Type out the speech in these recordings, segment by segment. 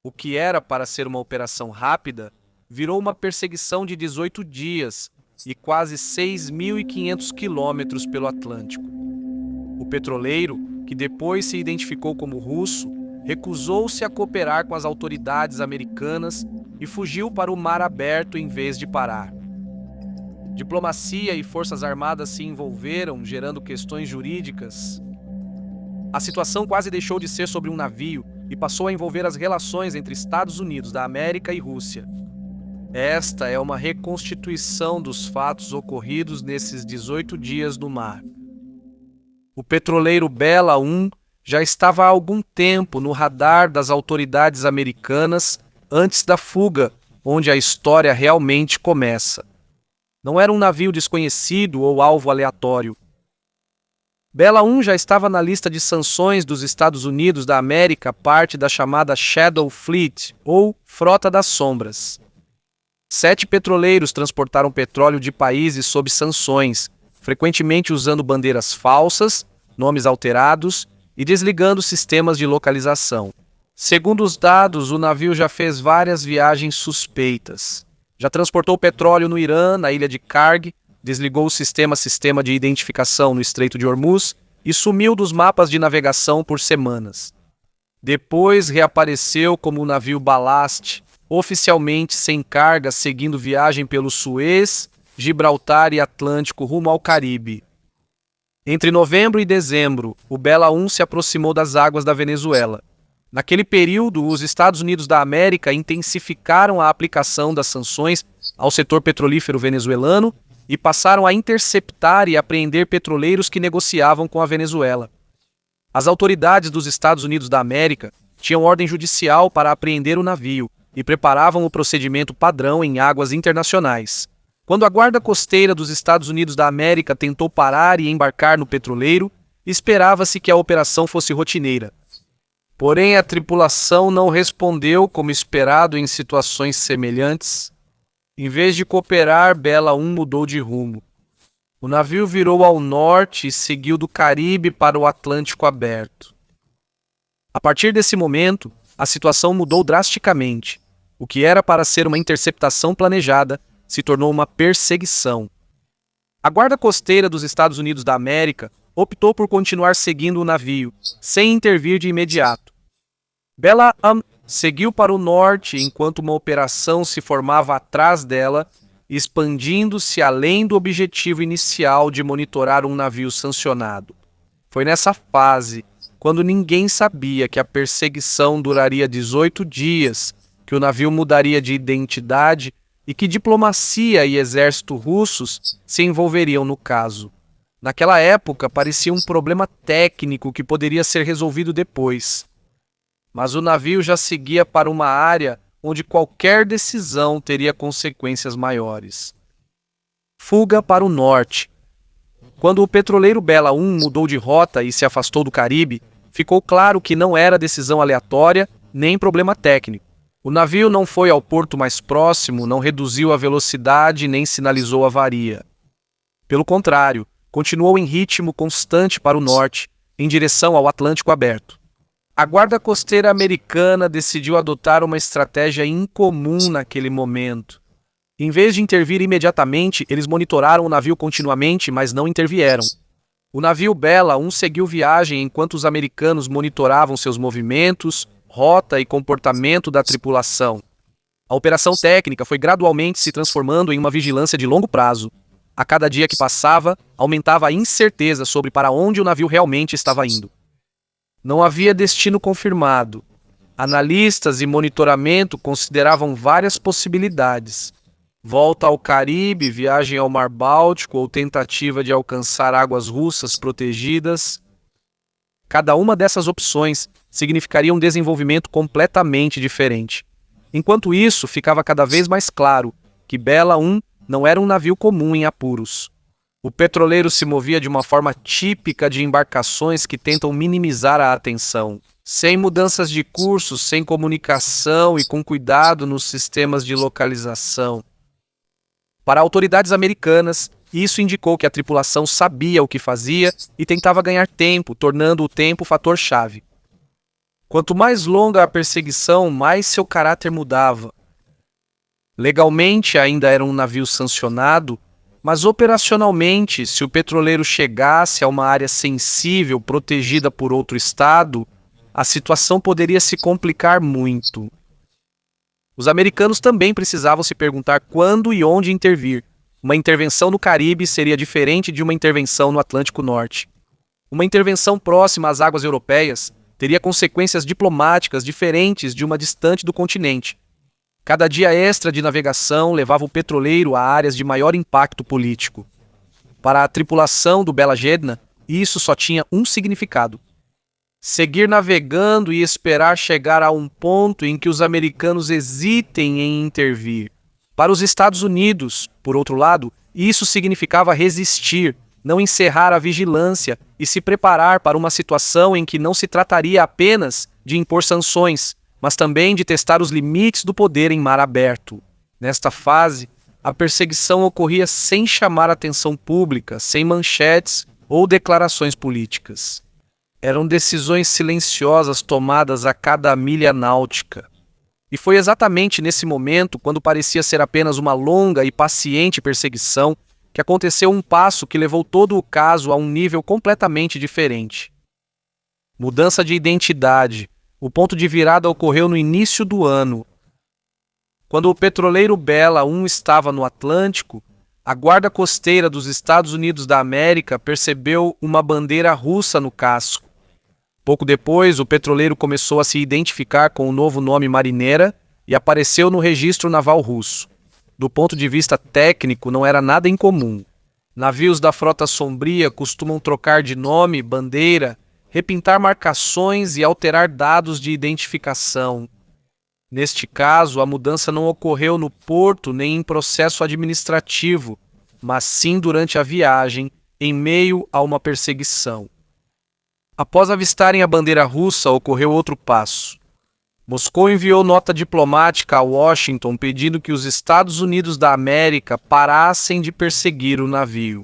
O que era para ser uma operação rápida virou uma perseguição de 18 dias e quase 6.500 quilômetros pelo Atlântico. O petroleiro, que depois se identificou como russo, recusou-se a cooperar com as autoridades americanas e fugiu para o mar aberto em vez de parar. Diplomacia e forças armadas se envolveram, gerando questões jurídicas. A situação quase deixou de ser sobre um navio e passou a envolver as relações entre Estados Unidos da América e Rússia. Esta é uma reconstituição dos fatos ocorridos nesses 18 dias no mar. O petroleiro Bela 1 já estava há algum tempo no radar das autoridades americanas antes da fuga, onde a história realmente começa. Não era um navio desconhecido ou alvo aleatório. Bela 1 já estava na lista de sanções dos Estados Unidos da América, parte da chamada Shadow Fleet, ou Frota das Sombras. 7 petroleiros transportaram petróleo de países sob sanções, frequentemente usando bandeiras falsas, nomes alterados e desligando sistemas de localização. Segundo os dados, o navio já fez várias viagens suspeitas. Já transportou petróleo no Irã, na ilha de Karg, desligou o sistema de identificação no Estreito de Hormuz e sumiu dos mapas de navegação por semanas. Depois reapareceu como um navio Ballast, oficialmente sem carga, seguindo viagem pelo Suez, Gibraltar e Atlântico rumo ao Caribe. Entre novembro e dezembro, o Bela 1 se aproximou das águas da Venezuela. Naquele período, os Estados Unidos da América intensificaram a aplicação das sanções ao setor petrolífero venezuelano e passaram a interceptar e apreender petroleiros que negociavam com a Venezuela. As autoridades dos Estados Unidos da América tinham ordem judicial para apreender o navio e preparavam o procedimento padrão em águas internacionais. Quando a Guarda Costeira dos Estados Unidos da América tentou parar e embarcar no petroleiro, esperava-se que a operação fosse rotineira. Porém, a tripulação não respondeu como esperado em situações semelhantes. Em vez de cooperar, Bela 1 mudou de rumo. O navio virou ao norte e seguiu do Caribe para o Atlântico aberto. A partir desse momento, a situação mudou drasticamente. O que era para ser uma interceptação planejada se tornou uma perseguição. A Guarda Costeira dos Estados Unidos da América optou por continuar seguindo o navio, sem intervir de imediato. Bela 1 seguiu para o norte enquanto uma operação se formava atrás dela, expandindo-se além do objetivo inicial de monitorar um navio sancionado. Foi nessa fase, quando ninguém sabia que a perseguição duraria 18 dias, que o navio mudaria de identidade e que diplomacia e exército russos se envolveriam no caso. Naquela época, parecia um problema técnico que poderia ser resolvido depois. Mas o navio já seguia para uma área onde qualquer decisão teria consequências maiores. Fuga para o norte. Quando o petroleiro Bela 1 mudou de rota e se afastou do Caribe, ficou claro que não era decisão aleatória nem problema técnico. O navio não foi ao porto mais próximo, não reduziu a velocidade nem sinalizou avaria. Pelo contrário, continuou em ritmo constante para o norte, em direção ao Atlântico aberto. A Guarda Costeira americana decidiu adotar uma estratégia incomum naquele momento. Em vez de intervir imediatamente, eles monitoraram o navio continuamente, mas não intervieram. O navio Bela 1 seguiu viagem enquanto os americanos monitoravam seus movimentos, rota e comportamento da tripulação. A operação técnica foi gradualmente se transformando em uma vigilância de longo prazo. A cada dia que passava, aumentava a incerteza sobre para onde o navio realmente estava indo. Não havia destino confirmado. Analistas e monitoramento consideravam várias possibilidades. Volta ao Caribe, viagem ao Mar Báltico ou tentativa de alcançar águas russas protegidas. Cada uma dessas opções significaria um desenvolvimento completamente diferente. Enquanto isso, ficava cada vez mais claro que Bela 1 não era um navio comum em apuros. O petroleiro se movia de uma forma típica de embarcações que tentam minimizar a atenção, sem mudanças de curso, sem comunicação e com cuidado nos sistemas de localização. Para autoridades americanas, isso indicou que a tripulação sabia o que fazia e tentava ganhar tempo, tornando o tempo fator-chave. Quanto mais longa a perseguição, mais seu caráter mudava. Legalmente ainda era um navio sancionado, mas operacionalmente, se o petroleiro chegasse a uma área sensível protegida por outro estado, a situação poderia se complicar muito. Os americanos também precisavam se perguntar quando e onde intervir. Uma intervenção no Caribe seria diferente de uma intervenção no Atlântico Norte. Uma intervenção próxima às águas europeias teria consequências diplomáticas diferentes de uma distante do continente. Cada dia extra de navegação levava o petroleiro a áreas de maior impacto político. Para a tripulação do Bela Gedna, isso só tinha um significado: seguir navegando e esperar chegar a um ponto em que os americanos hesitem em intervir. Para os Estados Unidos, por outro lado, isso significava resistir, não encerrar a vigilância e se preparar para uma situação em que não se trataria apenas de impor sanções, mas também de testar os limites do poder em mar aberto. Nesta fase, a perseguição ocorria sem chamar atenção pública, sem manchetes ou declarações políticas. Eram decisões silenciosas tomadas a cada milha náutica. E foi exatamente nesse momento, quando parecia ser apenas uma longa e paciente perseguição, que aconteceu um passo que levou todo o caso a um nível completamente diferente. Mudança de identidade. O ponto de virada ocorreu no início do ano. Quando o petroleiro Bela I estava no Atlântico, a guarda costeira dos Estados Unidos da América percebeu uma bandeira russa no casco. Pouco depois, o petroleiro começou a se identificar com o novo nome Marineira e apareceu no registro naval russo. Do ponto de vista técnico, não era nada incomum. Navios da Frota Sombria costumam trocar de nome, bandeira, repintar marcações e alterar dados de identificação. Neste caso, a mudança não ocorreu no porto nem em processo administrativo, mas sim durante a viagem, em meio a uma perseguição. Após avistarem a bandeira russa, ocorreu outro passo. Moscou enviou nota diplomática a Washington pedindo que os Estados Unidos da América parassem de perseguir o navio.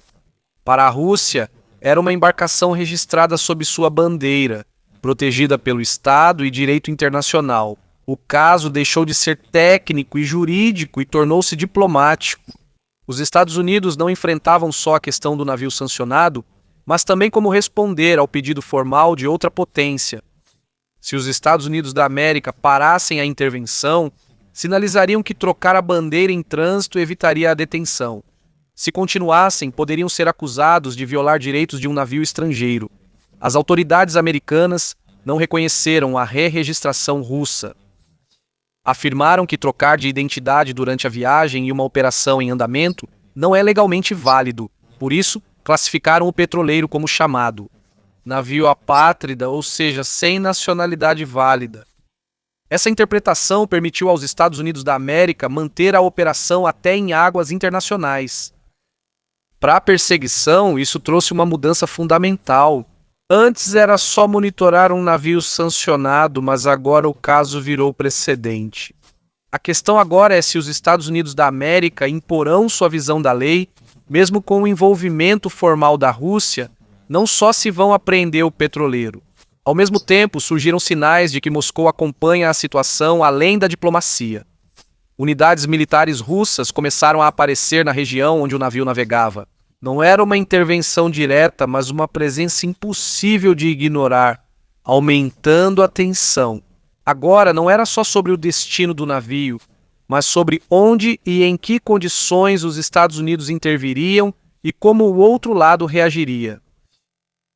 Para a Rússia, era uma embarcação registrada sob sua bandeira, protegida pelo Estado e direito internacional. O caso deixou de ser técnico e jurídico e tornou-se diplomático. Os Estados Unidos não enfrentavam só a questão do navio sancionado, mas também como responder ao pedido formal de outra potência. Se os Estados Unidos da América parassem a intervenção, sinalizariam que trocar a bandeira em trânsito evitaria a detenção. Se continuassem, poderiam ser acusados de violar direitos de um navio estrangeiro. As autoridades americanas não reconheceram a re-registração russa. Afirmaram que trocar de identidade durante a viagem e uma operação em andamento não é legalmente válido. Por isso, classificaram o petroleiro como chamado navio apátrida, ou seja, sem nacionalidade válida. Essa interpretação permitiu aos Estados Unidos da América manter a operação até em águas internacionais. Para a perseguição, isso trouxe uma mudança fundamental. Antes era só monitorar um navio sancionado, mas agora o caso virou precedente. A questão agora é se os Estados Unidos da América imporão sua visão da lei, mesmo com o envolvimento formal da Rússia. Não só se vão apreender o petroleiro. Ao mesmo tempo, surgiram sinais de que Moscou acompanha a situação além da diplomacia. Unidades militares russas começaram a aparecer na região onde o navio navegava. Não era uma intervenção direta, mas uma presença impossível de ignorar, aumentando a tensão. Agora não era só sobre o destino do navio, mas sobre onde e em que condições os Estados Unidos interviriam e como o outro lado reagiria.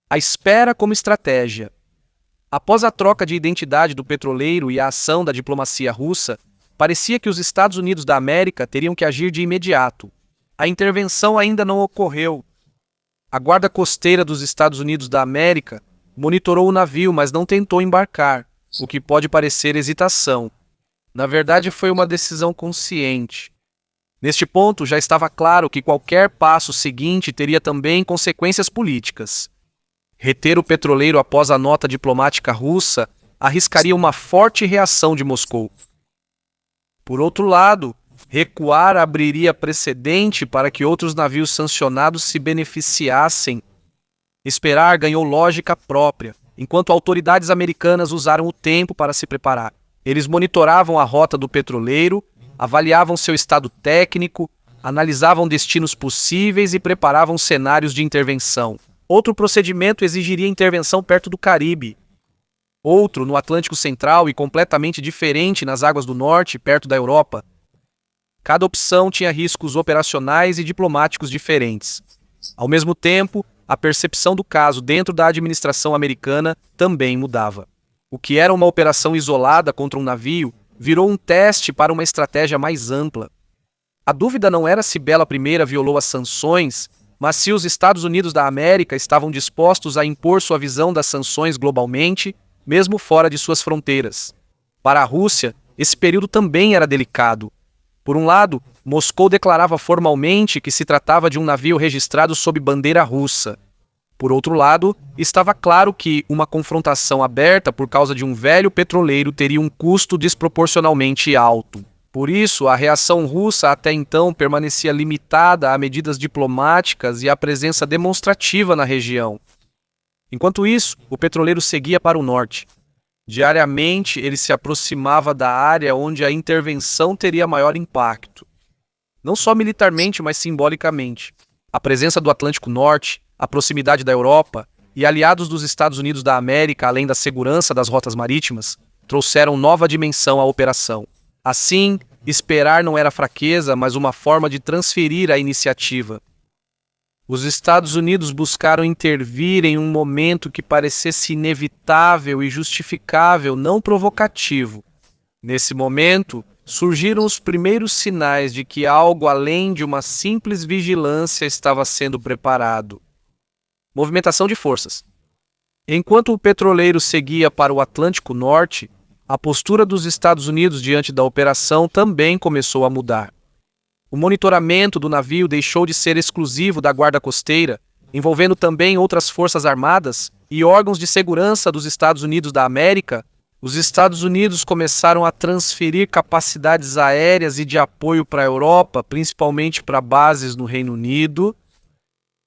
A espera como estratégia. Após a troca de identidade do petroleiro e a ação da diplomacia russa, parecia que os Estados Unidos da América teriam que agir de imediato. A intervenção ainda não ocorreu. A guarda costeira dos Estados Unidos da América monitorou o navio, mas não tentou embarcar, o que pode parecer hesitação. Na verdade, foi uma decisão consciente. Neste ponto, já estava claro que qualquer passo seguinte teria também consequências políticas. Reter o petroleiro após a nota diplomática russa arriscaria uma forte reação de Moscou. Por outro lado, recuar abriria precedente para que outros navios sancionados se beneficiassem. Esperar ganhou lógica própria. enquanto autoridades americanas usaram o tempo para se preparar. Eles monitoravam a rota do petroleiro, avaliavam seu estado técnico, analisavam destinos possíveis e preparavam cenários de intervenção. Outro procedimento exigiria intervenção perto do Caribe. Outro no Atlântico Central e completamente diferente nas águas do norte, perto da Europa. Cada opção tinha riscos operacionais e diplomáticos diferentes. Ao mesmo tempo, a percepção do caso dentro da administração americana também mudava. O que era uma operação isolada contra um navio virou um teste para uma estratégia mais ampla. A dúvida não era se Bela I violou as sanções, mas se os Estados Unidos da América estavam dispostos a impor sua visão das sanções globalmente, mesmo fora de suas fronteiras. Para a Rússia, esse período também era delicado. Por um lado, Moscou declarava formalmente que se tratava de um navio registrado sob bandeira russa. Por outro lado, estava claro que uma confrontação aberta por causa de um velho petroleiro teria um custo desproporcionalmente alto. Por isso, a reação russa até então permanecia limitada a medidas diplomáticas e à presença demonstrativa na região. Enquanto isso, o petroleiro seguia para o norte. Diariamente, ele se aproximava da área onde a intervenção teria maior impacto. Não só militarmente, mas simbolicamente. A presença do Atlântico Norte, a proximidade da Europa e aliados dos Estados Unidos da América, além da segurança das rotas marítimas, trouxeram nova dimensão à operação. Assim, esperar não era fraqueza, mas uma forma de transferir a iniciativa. Os Estados Unidos buscaram intervir em um momento que parecesse inevitável e justificável, não provocativo. Nesse momento, surgiram os primeiros sinais de que algo além de uma simples vigilância estava sendo preparado. Movimentação de forças. Enquanto o petroleiro seguia para o Atlântico Norte, a postura dos Estados Unidos diante da operação também começou a mudar. O monitoramento do navio deixou de ser exclusivo da Guarda Costeira, envolvendo também outras forças armadas e órgãos de segurança dos Estados Unidos da América. Os Estados Unidos começaram a transferir capacidades aéreas e de apoio para a Europa, principalmente para bases no Reino Unido.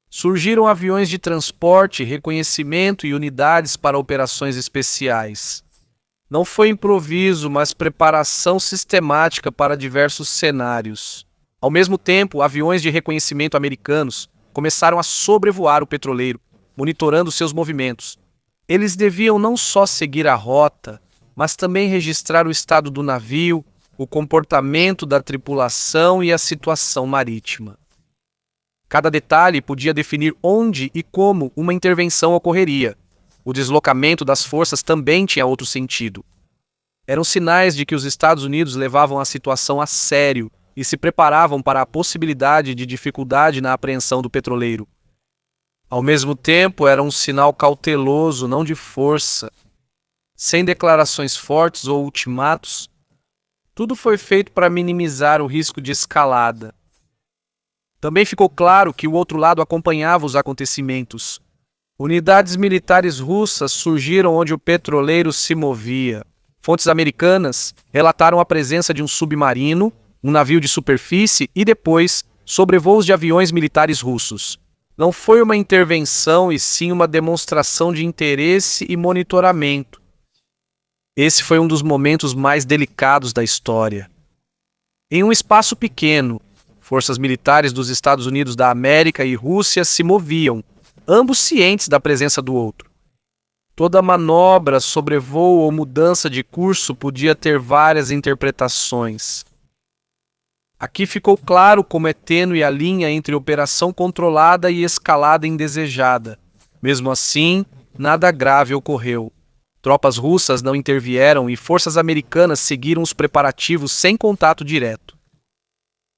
Surgiram aviões de transporte, reconhecimento e unidades para operações especiais. Não foi improviso, mas preparação sistemática para diversos cenários. Ao mesmo tempo, aviões de reconhecimento americanos começaram a sobrevoar o petroleiro, monitorando seus movimentos. Eles deviam não só seguir a rota, mas também registrar o estado do navio, o comportamento da tripulação e a situação marítima. Cada detalhe podia definir onde e como uma intervenção ocorreria. O deslocamento das forças também tinha outro sentido. Eram sinais de que os Estados Unidos levavam a situação a sério e se preparavam para a possibilidade de dificuldade na apreensão do petroleiro. Ao mesmo tempo, era um sinal cauteloso, não de força. Sem declarações fortes ou ultimatos, tudo foi feito para minimizar o risco de escalada. Também ficou claro que o outro lado acompanhava os acontecimentos. Unidades militares russas surgiram onde o petroleiro se movia. Fontes americanas relataram a presença de um submarino, um navio de superfície e depois sobrevoos de aviões militares russos. Não foi uma intervenção e sim uma demonstração de interesse e monitoramento. Esse foi um dos momentos mais delicados da história. Em um espaço pequeno, forças militares dos Estados Unidos da América e Rússia se moviam, ambos cientes da presença do outro. Toda manobra, sobrevoo ou mudança de curso podia ter várias interpretações. Aqui ficou claro como é tênue a linha entre operação controlada e escalada indesejada. Mesmo assim, nada grave ocorreu. Tropas russas não intervieram e forças americanas seguiram os preparativos sem contato direto.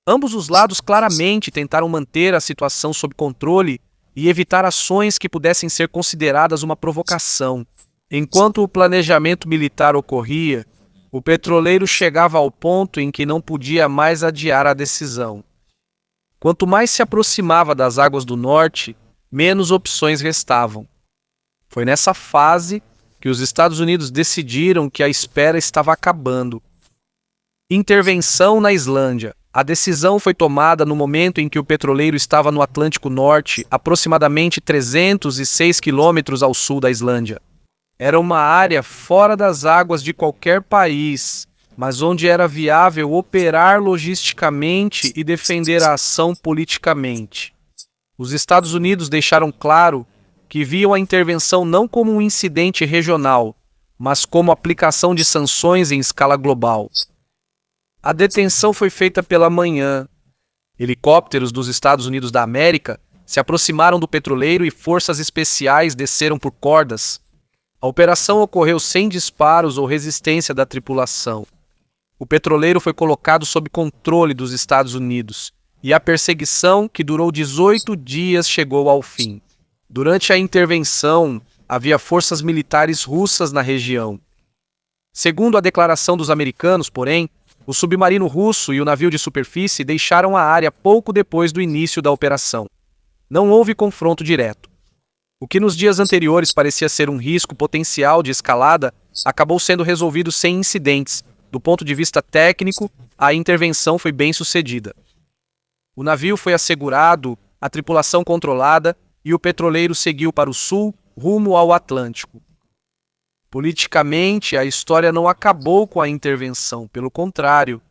Ambos os lados claramente tentaram manter a situação sob controle e evitar ações que pudessem ser consideradas uma provocação. Enquanto o planejamento militar ocorria, o petroleiro chegava ao ponto em que não podia mais adiar a decisão. Quanto mais se aproximava das águas do norte, menos opções restavam. Foi nessa fase que os Estados Unidos decidiram que a espera estava acabando. Intervenção na Islândia. A decisão foi tomada no momento em que o petroleiro estava no Atlântico Norte, aproximadamente 306 quilômetros ao sul da Islândia. Era uma área fora das águas de qualquer país, mas onde era viável operar logisticamente e defender a ação politicamente. Os Estados Unidos deixaram claro que viam a intervenção não como um incidente regional, mas como aplicação de sanções em escala global. A detenção foi feita pela manhã. Helicópteros dos Estados Unidos da América se aproximaram do petroleiro e forças especiais desceram por cordas. A operação ocorreu sem disparos ou resistência da tripulação. O petroleiro foi colocado sob controle dos Estados Unidos e a perseguição, que durou 18 dias, chegou ao fim. Durante a intervenção, havia forças militares russas na região. Segundo a declaração dos americanos, porém, o submarino russo e o navio de superfície deixaram a área pouco depois do início da operação. Não houve confronto direto. O que nos dias anteriores parecia ser um risco potencial de escalada, acabou sendo resolvido sem incidentes. Do ponto de vista técnico, a intervenção foi bem sucedida. O navio foi assegurado, a tripulação controlada e o petroleiro seguiu para o sul, rumo ao Atlântico. Politicamente, a história não acabou com a intervenção, pelo contrário.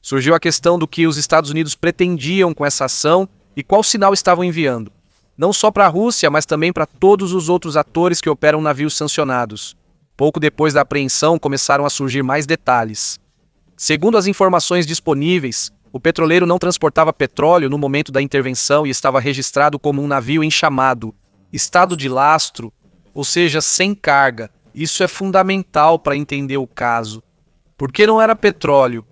Surgiu a questão do que os Estados Unidos pretendiam com essa ação e qual sinal estavam enviando, não só para a Rússia, mas também para todos os outros atores que operam navios sancionados. Pouco depois da apreensão, começaram a surgir mais detalhes. Segundo as informações disponíveis, o petroleiro não transportava petróleo no momento da intervenção e estava registrado como um navio em chamado estado de lastro, ou seja, sem carga. Isso é fundamental para entender o caso. Por que não era petróleo?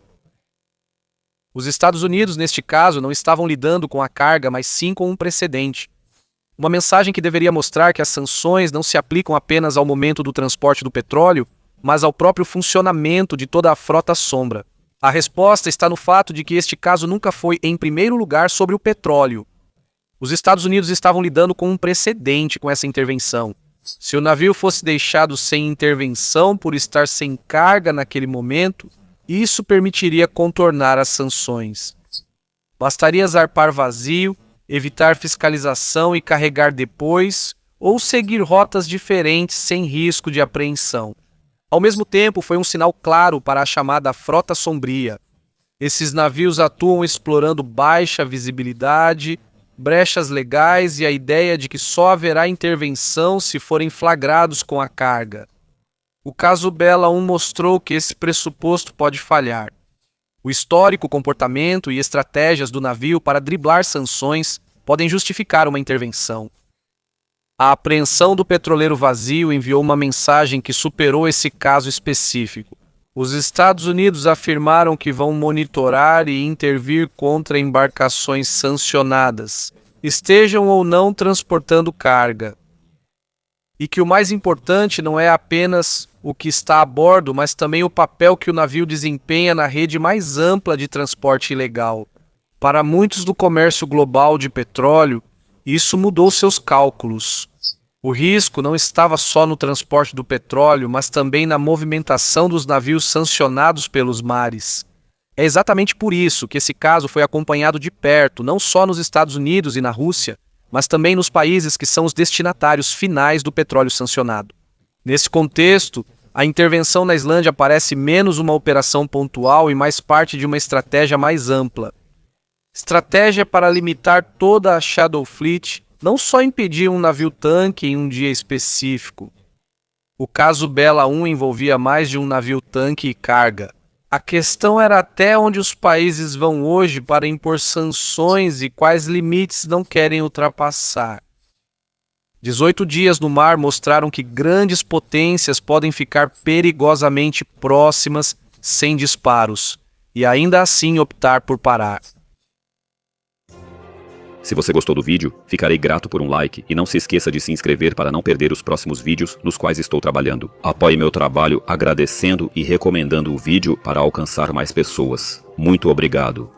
Os Estados Unidos, neste caso, não estavam lidando com a carga, mas sim com um precedente. Uma mensagem que deveria mostrar que as sanções não se aplicam apenas ao momento do transporte do petróleo, mas ao próprio funcionamento de toda a frota sombra. A resposta está no fato de que este caso nunca foi, em primeiro lugar, sobre o petróleo. Os Estados Unidos estavam lidando com um precedente com essa intervenção. Se o navio fosse deixado sem intervenção por estar sem carga naquele momento, isso permitiria contornar as sanções. Bastaria zarpar vazio, evitar fiscalização e carregar depois, ou seguir rotas diferentes sem risco de apreensão. Ao mesmo tempo, foi um sinal claro para a chamada frota sombria. Esses navios atuam explorando baixa visibilidade, brechas legais e a ideia de que só haverá intervenção se forem flagrados com a carga. O caso Bela 1 mostrou que esse pressuposto pode falhar. O histórico, comportamento e estratégias do navio para driblar sanções podem justificar uma intervenção. A apreensão do petroleiro vazio enviou uma mensagem que superou esse caso específico. Os Estados Unidos afirmaram que vão monitorar e intervir contra embarcações sancionadas, estejam ou não transportando carga. E que o mais importante não é apenas o que está a bordo, mas também o papel que o navio desempenha na rede mais ampla de transporte ilegal. Para muitos do comércio global de petróleo, isso mudou seus cálculos. O risco não estava só no transporte do petróleo, mas também na movimentação dos navios sancionados pelos mares. É exatamente por isso que esse caso foi acompanhado de perto, não só nos Estados Unidos e na Rússia, mas também nos países que são os destinatários finais do petróleo sancionado. Nesse contexto, a intervenção na Islândia parece menos uma operação pontual e mais parte de uma estratégia mais ampla. Estratégia para limitar toda a Shadow Fleet, não só impedir um navio-tanque em um dia específico. O caso Bela 1 envolvia mais de um navio-tanque e carga. A questão era até onde os países vão hoje para impor sanções e quais limites não querem ultrapassar. 18 dias no mar mostraram que grandes potências podem ficar perigosamente próximas sem disparos, e ainda assim optar por parar. Se você gostou do vídeo, ficarei grato por um like e não se esqueça de se inscrever para não perder os próximos vídeos nos quais estou trabalhando. Apoie meu trabalho agradecendo e recomendando o vídeo para alcançar mais pessoas. Muito obrigado.